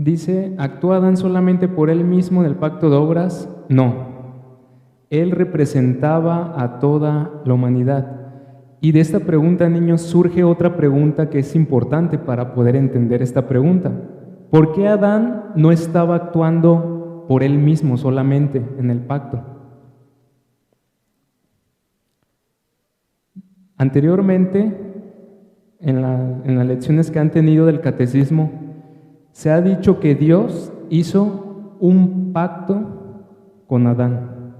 Dice, ¿actuó Adán solamente por él mismo en el pacto de obras? No. Él representaba a toda la humanidad. Y de esta pregunta, niños, surge otra pregunta que es importante para poder entender esta pregunta. ¿Por qué Adán no estaba actuando por él mismo solamente en el pacto? Anteriormente, en las lecciones que han tenido del catecismo, se ha dicho que Dios hizo un pacto con Adán.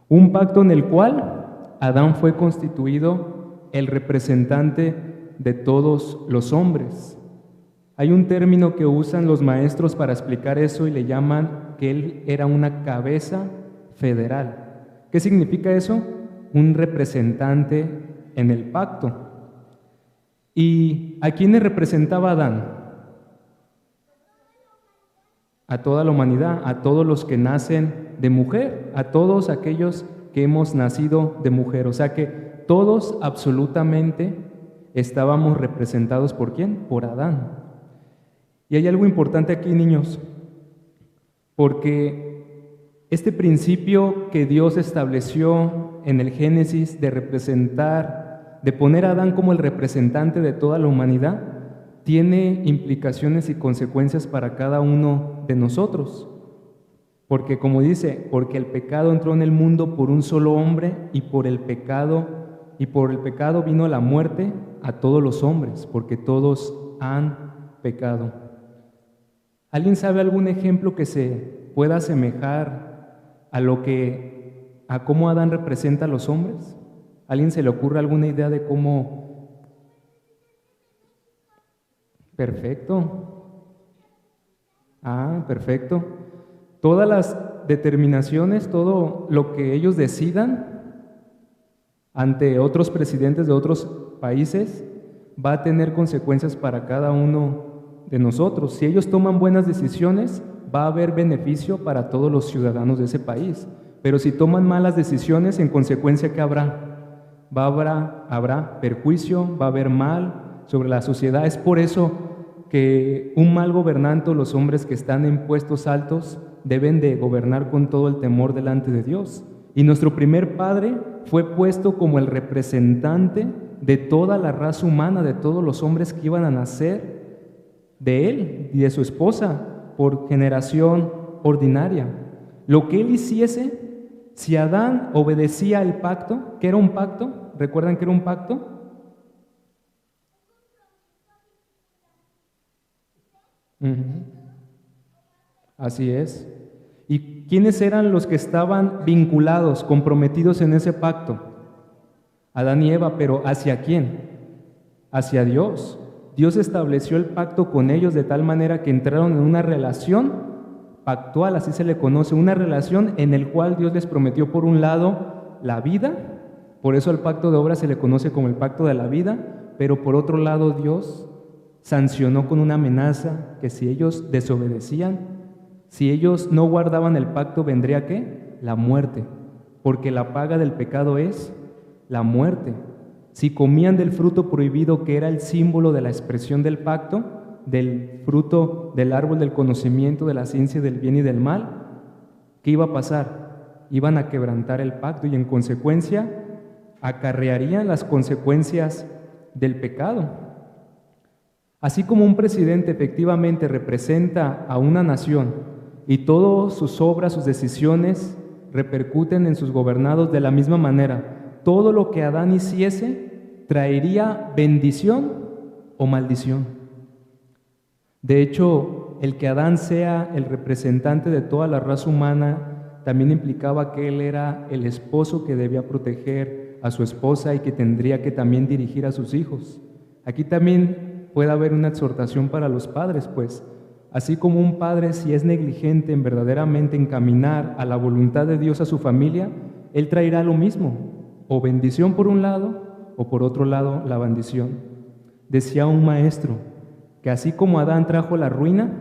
Un pacto en el cual Adán fue constituido el representante de todos los hombres. Hay un término que usan los maestros para explicar eso y le llaman que él era una cabeza federal. ¿Qué significa eso? Un representante en el pacto. ¿Y a quiénes representaba Adán? A toda la humanidad, a todos los que nacen de mujer, a todos aquellos que hemos nacido de mujer. O sea que todos absolutamente estábamos representados ¿por quién? Por Adán. Y hay algo importante aquí, niños, porque este principio que Dios estableció en el Génesis de representar, de poner a Adán como el representante de toda la humanidad, tiene implicaciones y consecuencias para cada uno de nosotros. Porque como dice, porque el pecado entró en el mundo por un solo hombre y por el pecado vino la muerte a todos los hombres, porque todos han pecado. ¿Alguien sabe algún ejemplo que se pueda asemejar a cómo Adán representa a los hombres? ¿A alguien se le ocurre alguna idea de cómo? Perfecto. Perfecto. Todas las determinaciones, todo lo que ellos decidan ante otros presidentes de otros países va a tener consecuencias para cada uno de nosotros. Si ellos toman buenas decisiones, va a haber beneficio para todos los ciudadanos de ese país. Pero si toman malas decisiones, en consecuencia, ¿qué habrá? Habrá perjuicio, va a haber mal sobre la sociedad. Es por eso que un mal gobernante, los hombres que están en puestos altos, deben de gobernar con todo el temor delante de Dios. Y nuestro primer padre fue puesto como el representante de toda la raza humana, de todos los hombres que iban a nacer de él y de su esposa por generación ordinaria. Lo que él hiciese, si Adán obedecía el pacto, ¿qué era un pacto? ¿Recuerdan que era un pacto? Así es. ¿Y quiénes eran los que estaban vinculados, comprometidos en ese pacto? Adán y Eva, pero ¿hacia quién? Hacia Dios. Dios estableció el pacto con ellos de tal manera que entraron en una relación pactual, así se le conoce, una relación en el cual Dios les prometió por un lado la vida, por eso el pacto de obras se le conoce como el pacto de la vida, pero por otro lado Dios sancionó con una amenaza que si ellos desobedecían, si ellos no guardaban el pacto, vendría ¿qué? La muerte, porque la paga del pecado es la muerte. Si comían del fruto prohibido, que era el símbolo de la expresión del pacto, del fruto del árbol del conocimiento de la ciencia del bien y del mal, ¿qué iba a pasar? Iban a quebrantar el pacto y en consecuencia acarrearían las consecuencias del pecado. Así como un presidente efectivamente representa a una nación y todas sus obras, sus decisiones repercuten en sus gobernados de la misma manera, todo lo que Adán hiciese traería bendición o maldición. De hecho, el que Adán sea el representante de toda la raza humana también implicaba que él era el esposo que debía proteger a su esposa y que tendría que también dirigir a sus hijos. Aquí también puede haber una exhortación para los padres, pues, así como un padre, si es negligente en verdaderamente encaminar a la voluntad de Dios a su familia, él traerá lo mismo, o bendición por un lado, o por otro lado, la bendición. Decía un maestro que así como Adán trajo la ruina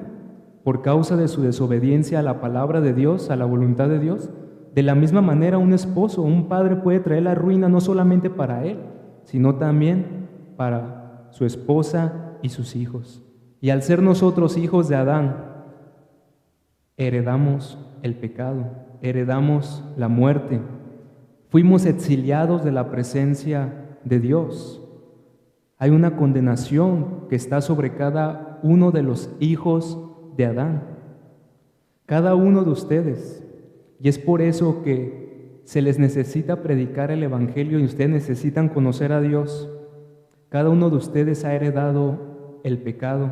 por causa de su desobediencia a la palabra de Dios, a la voluntad de Dios, de la misma manera un esposo, un padre puede traer la ruina no solamente para él, sino también para su esposa y sus hijos. Y al ser nosotros hijos de Adán, heredamos el pecado, heredamos la muerte. Fuimos exiliados de la presencia de Dios. Hay una condenación que está sobre cada uno de los hijos de Adán, cada uno de ustedes. Y es por eso que se les necesita predicar el Evangelio y ustedes necesitan conocer a Dios. Cada uno de ustedes ha heredado el pecado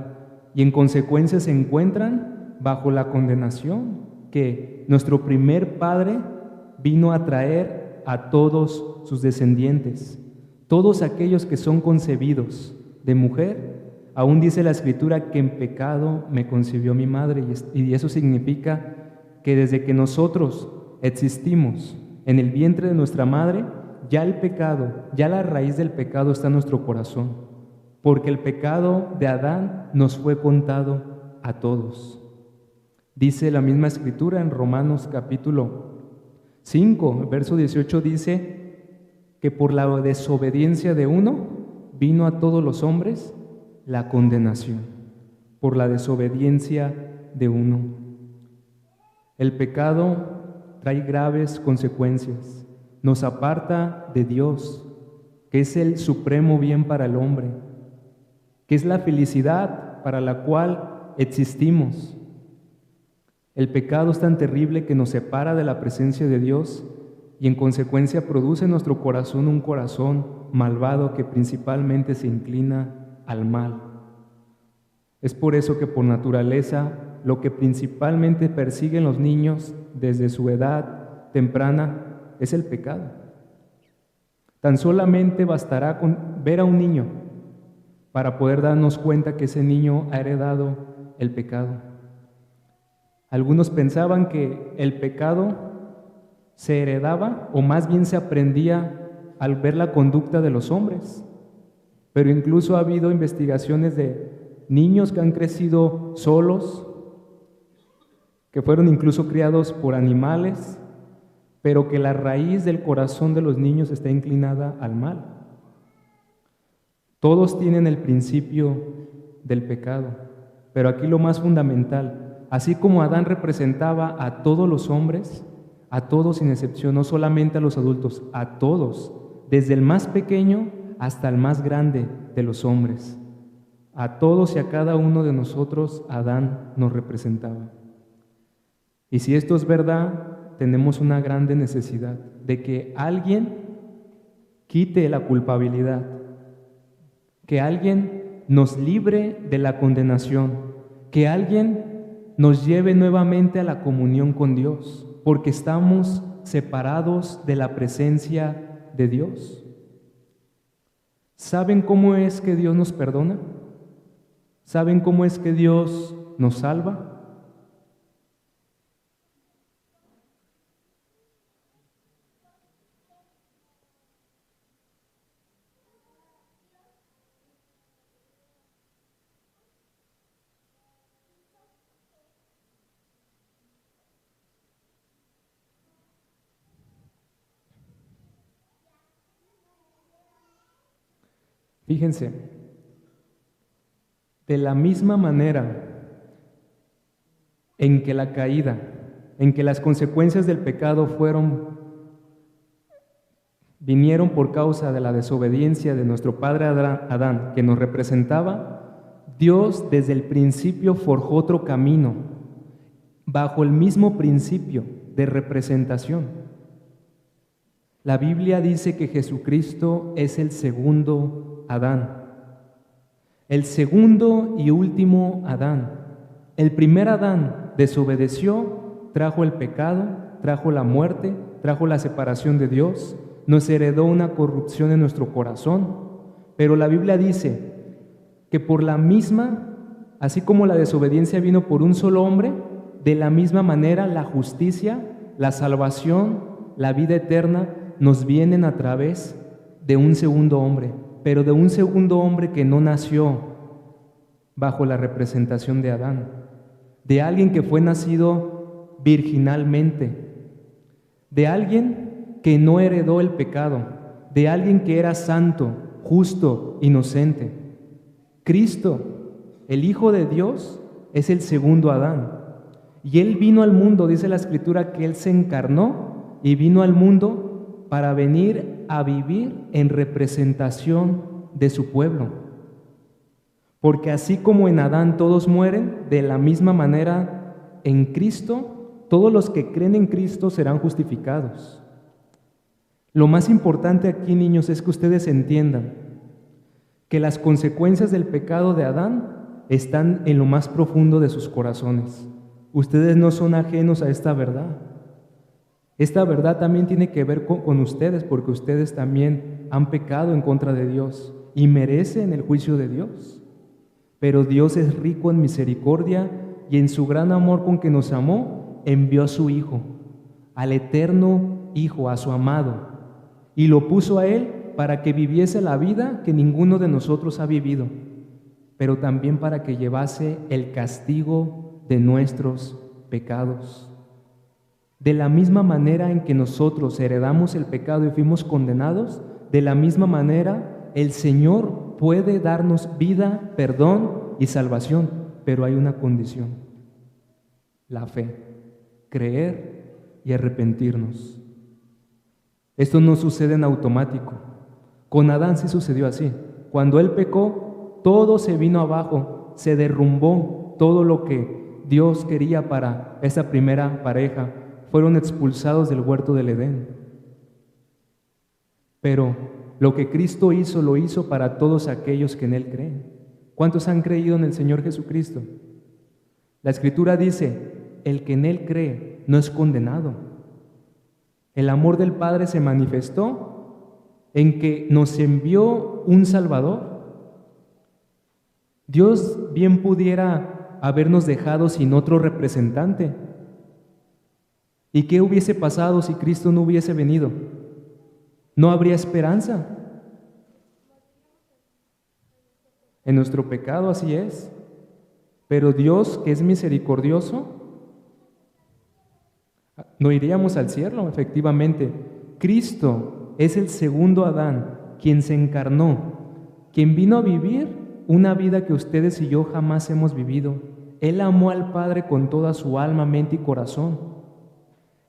y en consecuencia se encuentran bajo la condenación que nuestro primer padre vino a traer a todos sus descendientes, todos aquellos que son concebidos de mujer. Aún dice la Escritura que en pecado me concibió mi madre, y eso significa que desde que nosotros existimos en el vientre de nuestra madre, ya el pecado, ya la raíz del pecado está en nuestro corazón, porque el pecado de Adán nos fue contado a todos. Dice la misma Escritura en Romanos capítulo 5, verso 18, dice que por la desobediencia de uno vino a todos los hombres la condenación, por la desobediencia de uno. El pecado trae graves consecuencias, nos aparta de Dios, que es el supremo bien para el hombre, que es la felicidad para la cual existimos. El pecado es tan terrible que nos separa de la presencia de Dios y en consecuencia produce en nuestro corazón un corazón malvado que principalmente se inclina al mal. Es por eso que por naturaleza lo que principalmente persiguen los niños desde su edad temprana es el pecado. Tan solamente bastará con ver a un niño para poder darnos cuenta que ese niño ha heredado el pecado. Algunos pensaban que el pecado se heredaba o más bien se aprendía al ver la conducta de los hombres, pero incluso ha habido investigaciones de niños que han crecido solos, que fueron incluso criados por animales, pero que la raíz del corazón de los niños está inclinada al mal. Todos tienen el principio del pecado, pero aquí lo más fundamental, así como Adán representaba a todos los hombres, a todos sin excepción, no solamente a los adultos, a todos, desde el más pequeño hasta el más grande de los hombres. A todos y a cada uno de nosotros Adán nos representaba. Y si esto es verdad, tenemos una grande necesidad de que alguien quite la culpabilidad, que alguien nos libre de la condenación, que alguien nos lleve nuevamente a la comunión con Dios, porque estamos separados de la presencia de Dios. ¿Saben cómo es que Dios nos perdona? ¿Saben cómo es que Dios nos salva? Fíjense, de la misma manera en que la caída, en que las consecuencias del pecado vinieron por causa de la desobediencia de nuestro padre Adán, que nos representaba, Dios desde el principio forjó otro camino, bajo el mismo principio de representación. La Biblia dice que Jesucristo es el segundo Adán, el segundo y último Adán. El primer Adán desobedeció, trajo el pecado, trajo la muerte, trajo la separación de Dios, nos heredó una corrupción en nuestro corazón, pero la Biblia dice que por la misma, así como la desobediencia vino por un solo hombre, de la misma manera la justicia, la salvación, la vida eterna nos vienen a través de un segundo hombre, pero de un segundo hombre que no nació bajo la representación de Adán, de alguien que fue nacido virginalmente, de alguien que no heredó el pecado, de alguien que era santo, justo, inocente. Cristo, el Hijo de Dios, es el segundo Adán. Y Él vino al mundo, dice la Escritura, que Él se encarnó y vino al mundo para venir a vivir en representación de su pueblo. Porque así como en Adán todos mueren, de la misma manera en Cristo, todos los que creen en Cristo serán justificados. Lo más importante aquí, niños, es que ustedes entiendan que las consecuencias del pecado de Adán están en lo más profundo de sus corazones. Ustedes no son ajenos a esta verdad. Esta verdad también tiene que ver con ustedes, porque ustedes también han pecado en contra de Dios y merecen el juicio de Dios. Pero Dios es rico en misericordia y en su gran amor con que nos amó, envió a su Hijo, al eterno Hijo, a su amado, y lo puso a Él para que viviese la vida que ninguno de nosotros ha vivido, pero también para que llevase el castigo de nuestros pecados. De la misma manera en que nosotros heredamos el pecado y fuimos condenados, de la misma manera el Señor puede darnos vida, perdón y salvación, pero hay una condición: la fe, creer y arrepentirnos. Esto no sucede en automático. Con Adán sí sucedió así. Cuando él pecó, todo se vino abajo, se derrumbó todo lo que Dios quería para esa primera pareja. Fueron expulsados del huerto del Edén. Pero lo que Cristo hizo, lo hizo para todos aquellos que en Él creen. ¿Cuántos han creído en el Señor Jesucristo? La Escritura dice: el que en Él cree no es condenado. El amor del Padre se manifestó en que nos envió un Salvador. Dios bien pudiera habernos dejado sin otro representante. ¿Y qué hubiese pasado si Cristo no hubiese venido? No habría esperanza. En nuestro pecado así es. Pero Dios, que es misericordioso, no iríamos al cielo, efectivamente. Cristo es el segundo Adán, quien se encarnó, quien vino a vivir una vida que ustedes y yo jamás hemos vivido. Él amó al Padre con toda su alma, mente y corazón.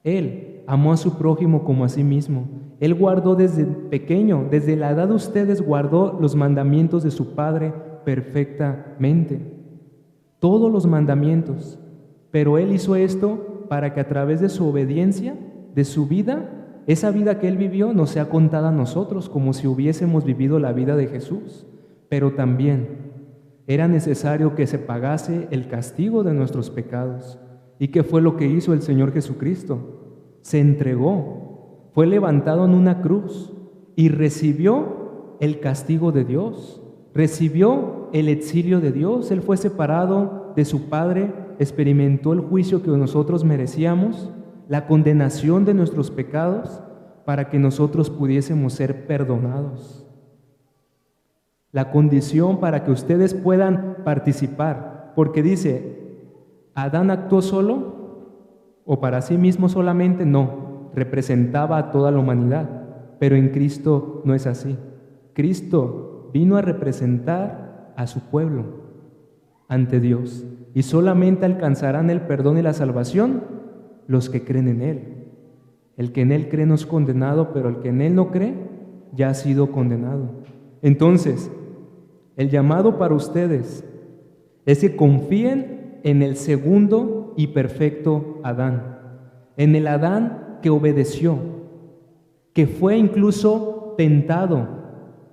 Él amó a su prójimo como a sí mismo. Él guardó desde pequeño, desde la edad de ustedes, guardó los mandamientos de su Padre perfectamente. Todos los mandamientos. Pero Él hizo esto para que a través de su obediencia, de su vida, esa vida que Él vivió nos sea contada a nosotros como si hubiésemos vivido la vida de Jesús. Pero también era necesario que se pagase el castigo de nuestros pecados. ¿Y qué fue lo que hizo el Señor Jesucristo? Se entregó, fue levantado en una cruz y recibió el castigo de Dios, recibió el exilio de Dios. Él fue separado de su Padre, experimentó el juicio que nosotros merecíamos, la condenación de nuestros pecados, para que nosotros pudiésemos ser perdonados. La condición para que ustedes puedan participar, porque dice: ¿Adán actuó solo o para sí mismo solamente? No, representaba a toda la humanidad, pero en Cristo no es así. Cristo vino a representar a su pueblo ante Dios, y solamente alcanzarán el perdón y la salvación los que creen en Él. El que en Él cree no es condenado, pero el que en Él no cree ya ha sido condenado. Entonces, el llamado para ustedes es que confíen en el segundo y perfecto Adán, en el Adán que obedeció, que fue incluso tentado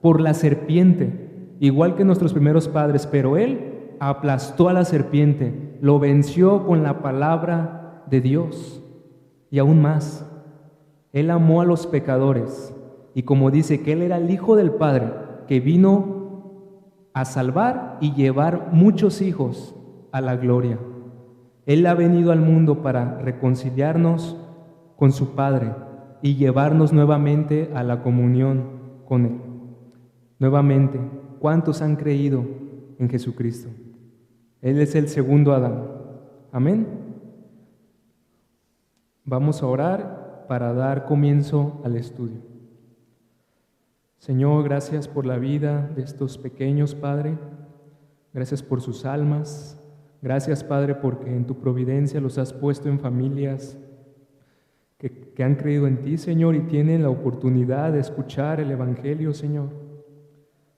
por la serpiente, igual que nuestros primeros padres, pero Él aplastó a la serpiente, lo venció con la palabra de Dios. Y aún más, Él amó a los pecadores, y como dice que Él era el Hijo del Padre, que vino a salvar y llevar muchos hijos a la gloria. Él ha venido al mundo para reconciliarnos con su Padre y llevarnos nuevamente a la comunión con Él. Nuevamente, ¿cuántos han creído en Jesucristo? Él es el segundo Adán. Amén. Vamos a orar para dar comienzo al estudio. Señor, gracias por la vida de estos pequeños, Padre. Gracias por sus almas. Gracias, Padre, porque en tu providencia los has puesto en familias que han creído en ti, Señor, y tienen la oportunidad de escuchar el Evangelio, Señor.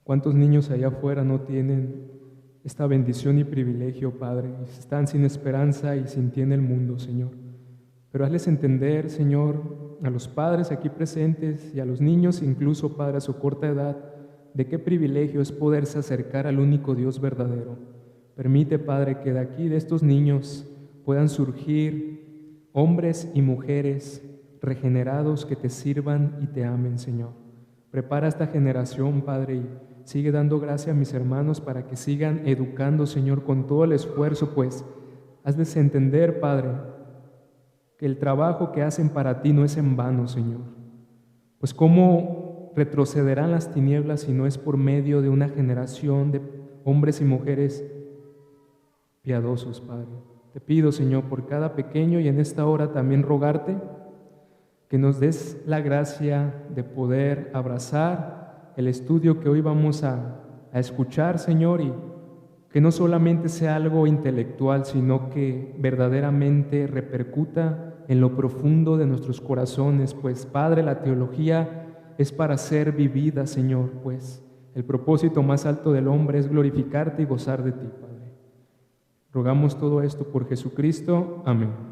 ¿Cuántos niños allá afuera no tienen esta bendición y privilegio, Padre? Están sin esperanza y sin ti en el mundo, Señor. Pero hazles entender, Señor, a los padres aquí presentes y a los niños, incluso, Padre, a su corta edad, de qué privilegio es poderse acercar al único Dios verdadero. Permite, Padre, que de aquí, de estos niños, puedan surgir hombres y mujeres regenerados que te sirvan y te amen, Señor. Prepara esta generación, Padre, y sigue dando gracia a mis hermanos para que sigan educando, Señor, con todo el esfuerzo, pues hazles entender, Padre, que el trabajo que hacen para ti no es en vano, Señor. Pues cómo retrocederán las tinieblas si no es por medio de una generación de hombres y mujeres piadosos, Padre. Te pido, Señor, por cada pequeño y en esta hora también rogarte que nos des la gracia de poder abrazar el estudio que hoy vamos a escuchar, Señor, y que no solamente sea algo intelectual, sino que verdaderamente repercuta en lo profundo de nuestros corazones, pues, Padre, la teología es para ser vivida, Señor, pues el propósito más alto del hombre es glorificarte y gozar de ti, Padre. Rogamos todo esto por Jesucristo. Amén.